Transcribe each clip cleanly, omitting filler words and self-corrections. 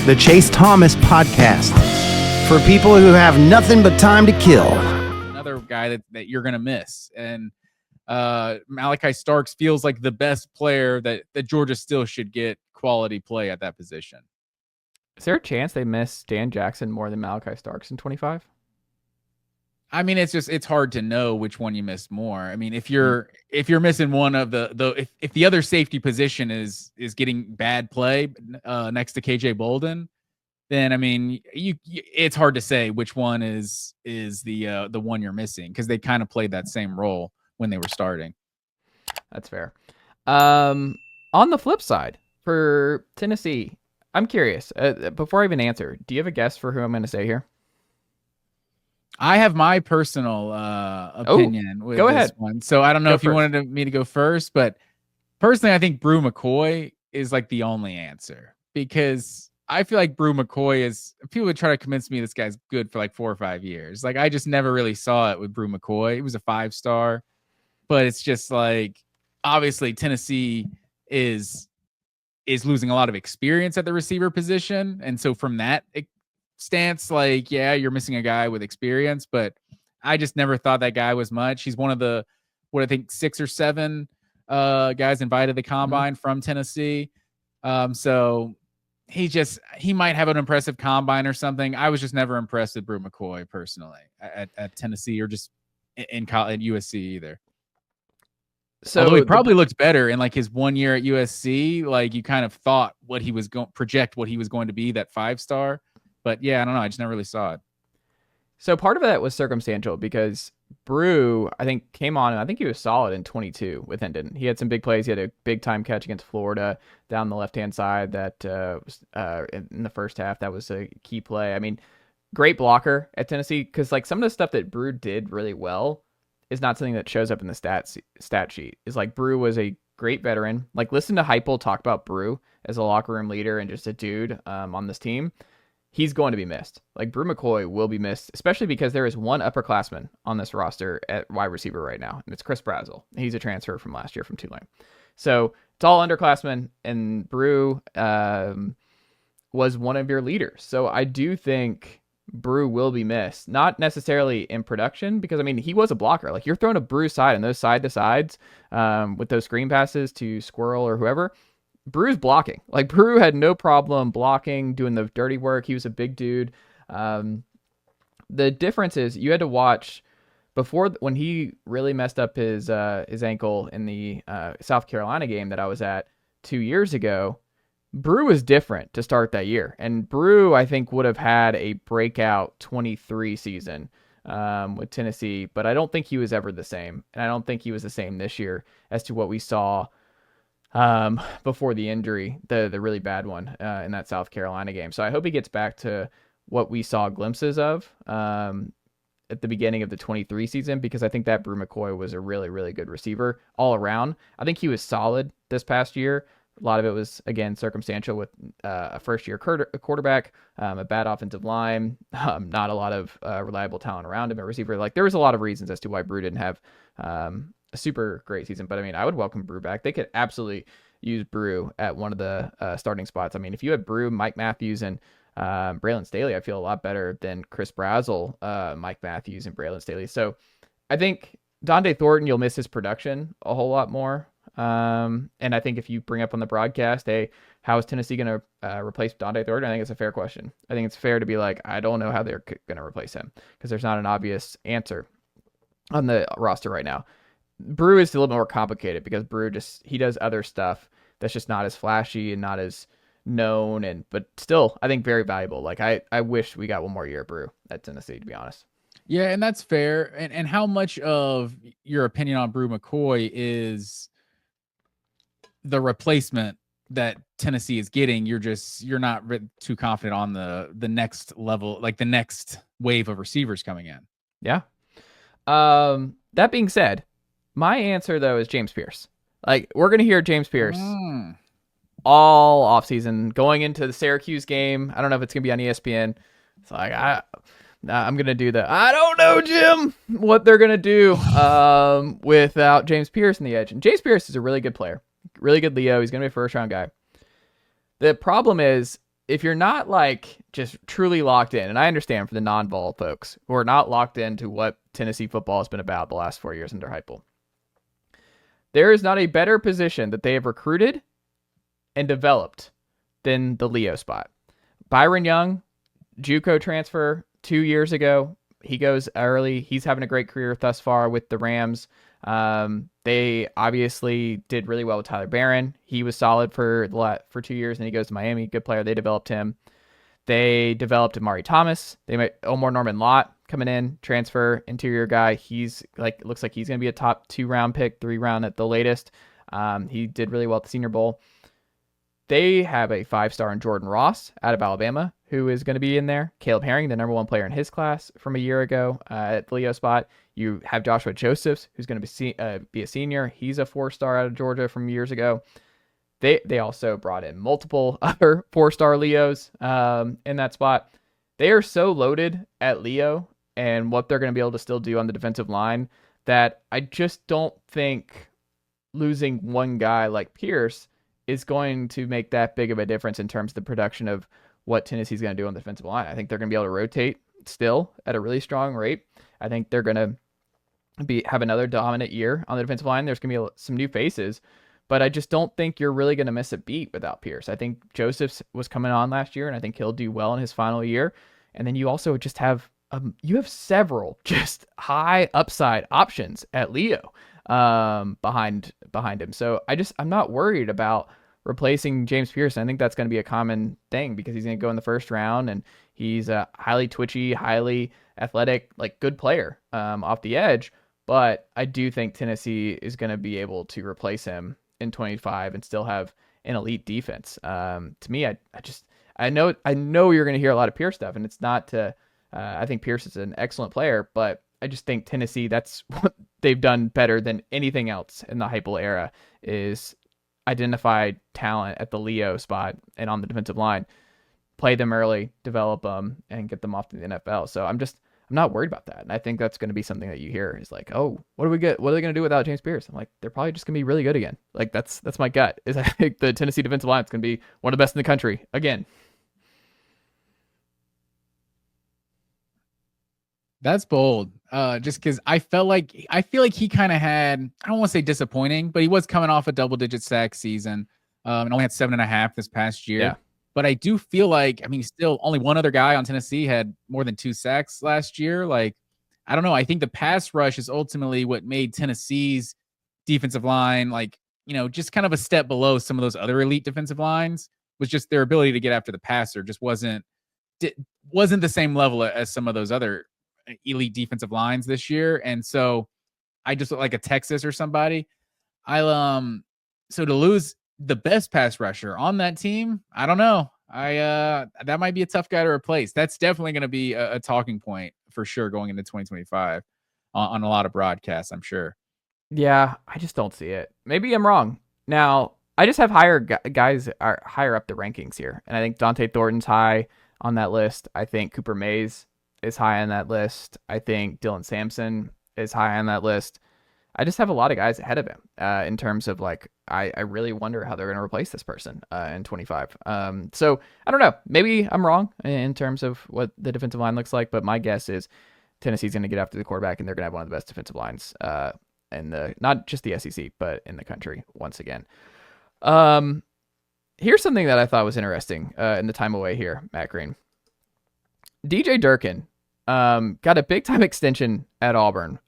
the Chase Thomas Podcast, for people who have nothing but time to kill. Another guy that you're going to miss. And Malachi Starks feels like the best player that Georgia still should get quality play at that position. Is there a chance they miss Dan Jackson more than Malachi Starks in 25? I mean, it's hard to know which one you miss more. I mean, if you're missing one of if the other safety position is getting bad play next to KJ Bolden, then I mean, it's hard to say which one is the one you're missing, because they kind of played that same role when they were starting. That's fair. On the flip side, for Tennessee, I'm curious. Before I even answer, do you have a guess for who I'm going to say here? I have my personal opinion with this one. So I don't know if you wanted me to go first, but personally, I think Brew McCoy is like the only answer, because I feel like Brew McCoy is, people would try to convince me this guy's good for like 4 or 5 years. Like, I just never really saw it with Brew McCoy. He was a 5-star, but it's just like, obviously Tennessee is losing a lot of experience at the receiver position. And so from that stance, like, yeah, you're missing a guy with experience, but I just never thought that guy was much. He's one of the, what I think, 6 or 7 guys invited to the combine from Tennessee. So he might have an impressive combine or something. I was just never impressed with Brew McCoy personally at Tennessee, or just in college, at USC either. So although he probably looked better in like his 1 year at USC, like you kind of thought what he was going to be, that 5-star. But yeah, I don't know. I just never really saw it. So part of that was circumstantial, because Brew, I think, came on, and I think he was solid in 22 with Hendon. He had some big plays. He had a big time catch against Florida down the left-hand side that was in the first half. That was a key play. I mean, great blocker at Tennessee, because like some of the stuff that Brew did really well is not something that shows up in the stat sheet. Is like, Brew was a great veteran. Like, listen to Heupel talk about Brew as a locker room leader and just a dude on this team. He's going to be missed. Like, Brew McCoy will be missed, especially because there is one upperclassman on this roster at wide receiver right now, and it's Chris Brazzell. He's a transfer from last year from Tulane. So it's all underclassmen, and Brew was one of your leaders. So I do think Brew will be missed. Not necessarily in production, because, I mean, he was a blocker. Like, you're throwing a Brew side and those side-to-sides with those screen passes to Squirrel or whoever. Brew's blocking. Like, Brew had no problem blocking, doing the dirty work. He was a big dude. The difference is you had to watch when he really messed up his ankle in the South Carolina game that I was at 2 years ago. Brew was different to start that year. And Brew, I think, would have had a breakout 23 season with Tennessee, but I don't think he was ever the same. And I don't think he was the same this year as to what we saw before the injury, the really bad one in that South Carolina game. So I hope he gets back to what we saw glimpses of at the beginning of the 23 season, because I think that Brew McCoy was a really, really good receiver all around. I think he was solid this past year. A lot of it was, again, circumstantial with a first-year quarterback, a bad offensive line, not a lot of reliable talent around him, a receiver. Like, there was a lot of reasons as to why Brew didn't have a super great season, but I mean, I would welcome Brew back. They could absolutely use Brew at one of the starting spots. I mean, if you had Brew, Mike Matthews, and Braylon Staley, I feel a lot better than Chris Brazzell, Mike Matthews, and Braylon Staley. So I think Donde Thornton, you'll miss his production a whole lot more. And I think if you bring up on the broadcast, hey, how is Tennessee going to replace Donde Thornton? I think it's a fair question. I think it's fair to be like, I don't know how they're going to replace him, because there's not an obvious answer on the roster right now. Brew is a little more complicated, because Brew he does other stuff that's just not as flashy and not as known, but still, I think, very valuable. Like, I wish we got one more year of Brew at Tennessee, to be honest. Yeah, and that's fair. And how much of your opinion on Brew McCoy is the replacement that Tennessee is getting? You're not too confident on the next level, like the next wave of receivers coming in. Yeah. That being said, my answer, though, is James Pearce. Like, we're going to hear James Pearce all offseason, going into the Syracuse game. I don't know if it's going to be on ESPN. It's like, I'm going to do I don't know, Jim, what they're going to do without James Pearce in the edge. And James Pearce is a really good player. Really good Leo. He's going to be a first-round guy. The problem is if you're not like just truly locked in, and I understand for the non-Vol folks who are not locked into what Tennessee football has been about the last 4 years under Heupel, there is not a better position that they have recruited and developed than the Leo spot. Byron Young, JUCO transfer 2 years ago. He goes early. He's having a great career thus far with the Rams. They obviously did really well with Tyler Barron. He was solid for 2 years, and he goes to Miami. Good player. They developed him. They developed Amari Thomas. They made Omar Norman Lott coming in, transfer interior guy. He's like, looks like he's going to be a top 2-round pick, 3-round at the latest. He did really well at the Senior Bowl. They have a 5-star in Jordan Ross out of Alabama, who is going to be in there. Caleb Herring, the number 1 player in his class from a year ago at the Leo spot. You have Joshua Josephs, who's going to be a senior. He's a 4-star out of Georgia from years ago. They also brought in multiple other 4-star Leos in that spot. They are so loaded at Leo and what they're going to be able to still do on the defensive line that I just don't think losing one guy like Pearce is going to make that big of a difference in terms of the production of what Tennessee's going to do on the defensive line. I think they're going to be able to rotate still at a really strong rate. I think they're going to have another dominant year on the defensive line. There's going to be some new faces, but I just don't think you're really going to miss a beat without Pearce. I think Josephs was coming on last year, and I think he'll do well in his final year. And then you also just have several just high upside options at Leo behind him. So I'm not worried about replacing James Pearce. I think that's going to be a common thing because he's going to go in the first round, and he's a highly twitchy, highly athletic, like good player off the edge. But I do think Tennessee is going to be able to replace him in 25 and still have an elite defense. To me, I know you're going to hear a lot of Pearce stuff, and it's not to. I think Pearce is an excellent player, but I just think Tennessee, that's what they've done better than anything else in the Heupel era, is identify talent at the Leo spot and on the defensive line, play them early, develop them, and get them off to the NFL. So I'm not worried about that. And I think that's going to be something that you hear is like, oh, what are they going to do without James Pearce? I'm like, they're probably just going to be really good again. Like that's my gut, is I think the Tennessee defensive line is going to be one of the best in the country again. That's bold. Just because I feel like he kind of had, I don't want to say disappointing, but he was coming off a double-digit sack season, and only had 7.5 this past year. Yeah. But I do feel like, still only one other guy on Tennessee had more than 2 sacks last year. Like, I don't know. I think the pass rush is ultimately what made Tennessee's defensive line, like, just kind of a step below some of those other elite defensive lines. Was just their ability to get after the passer just wasn't the same level as some of those other elite defensive lines this year. And so I just look like a Texas or somebody. So to lose the best pass rusher on that team, I don't know. That might be a tough guy to replace. That's definitely going to be a talking point for sure going into 2025 on a lot of broadcasts, I'm sure. Yeah, I just don't see it. Maybe I'm wrong. Now, I just have guys are higher up the rankings here. And I think Dante Thornton's high on that list. I think Cooper Mays is high on that list. I think Dylan Sampson is high on that list. I just have a lot of guys ahead of him in terms of like, I really wonder how they're going to replace this person in 25. So I don't know. Maybe I'm wrong in terms of what the defensive line looks like, but my guess is Tennessee's going to get after the quarterback, and they're going to have one of the best defensive lines in not just the SEC, but in the country once again. Here's something that I thought was interesting in the time away here, Matt Green. DJ Durkin got a big time extension at Auburn.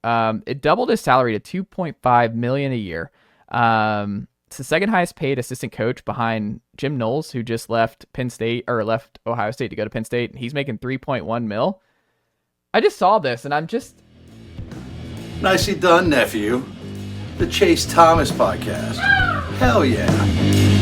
It doubled his salary to $2.5 million a year. It's the second highest paid assistant coach behind Jim Knowles, who just left left Ohio State to go to Penn State, and he's making $3.1 million. I just saw this, and I'm just nicely done, nephew. The Chase Thomas podcast. Hell yeah.